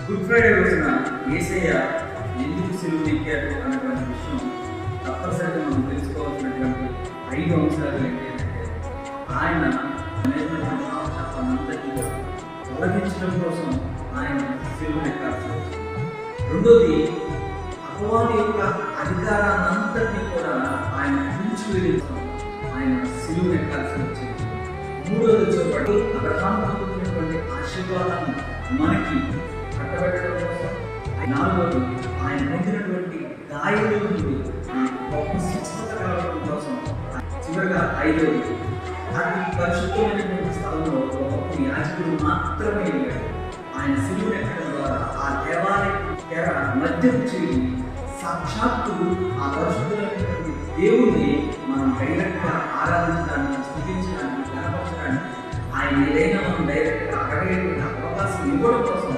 Good Friday రోజున యేసయ్య ఎందుకు సిలువ ఎక్కారు అన్నటువంటి విషయం తప్పనిసరిగా మనం తెలుసుకోవాల్సినటువంటి 5 అంశాలు ఏంటంటే ఆయన నేర్పినటువంటి పాపశాపాన్నంతటినీ కూడా తొలగించడం కోసం ఆయన సిలువ ఎక్కాల్సి వచ్చింది. రెండోది, అపవాది యొక్క అధికారాన్నంతటినీ కూడా ఆయన కూల్చివేయడం ఆయన సిలువ ఎక్కాల్సి వచ్చింది. మూడోది వచ్చేప్పటి అబ్రహాము పొందినటువంటి ఆశీర్వాదాన్ని మనకి కట్టబెట్టడం కోసం. నాలుగోది, ఆయన పొందినటువంటి గాయాల నుండి గొప్ప స్వస్థత కలగడం కోసం. చివరిగా ఐదోది, అతి పరిశుద్ధమైనటువంటి స్థలంలో ఒక యాజకుడు మాత్రమే వెళ్ళాడు. ఆయన సిలువ ఎక్కడం ద్వారా ఆ దేవాలయ తెర మధ్యకు చేరి సాక్షాత్తు ఆ పరిశుద్ధమైనటువంటి దేవుణ్ణి మనం డైరెక్ట్గా ఆరాధించడానికి, స్థుతించడానికి, కనపరచడానికి ఆయన ఏదైనా మనం డైరెక్ట్గా అడగేటువంటి అవకాశం ఇవ్వడం కోసం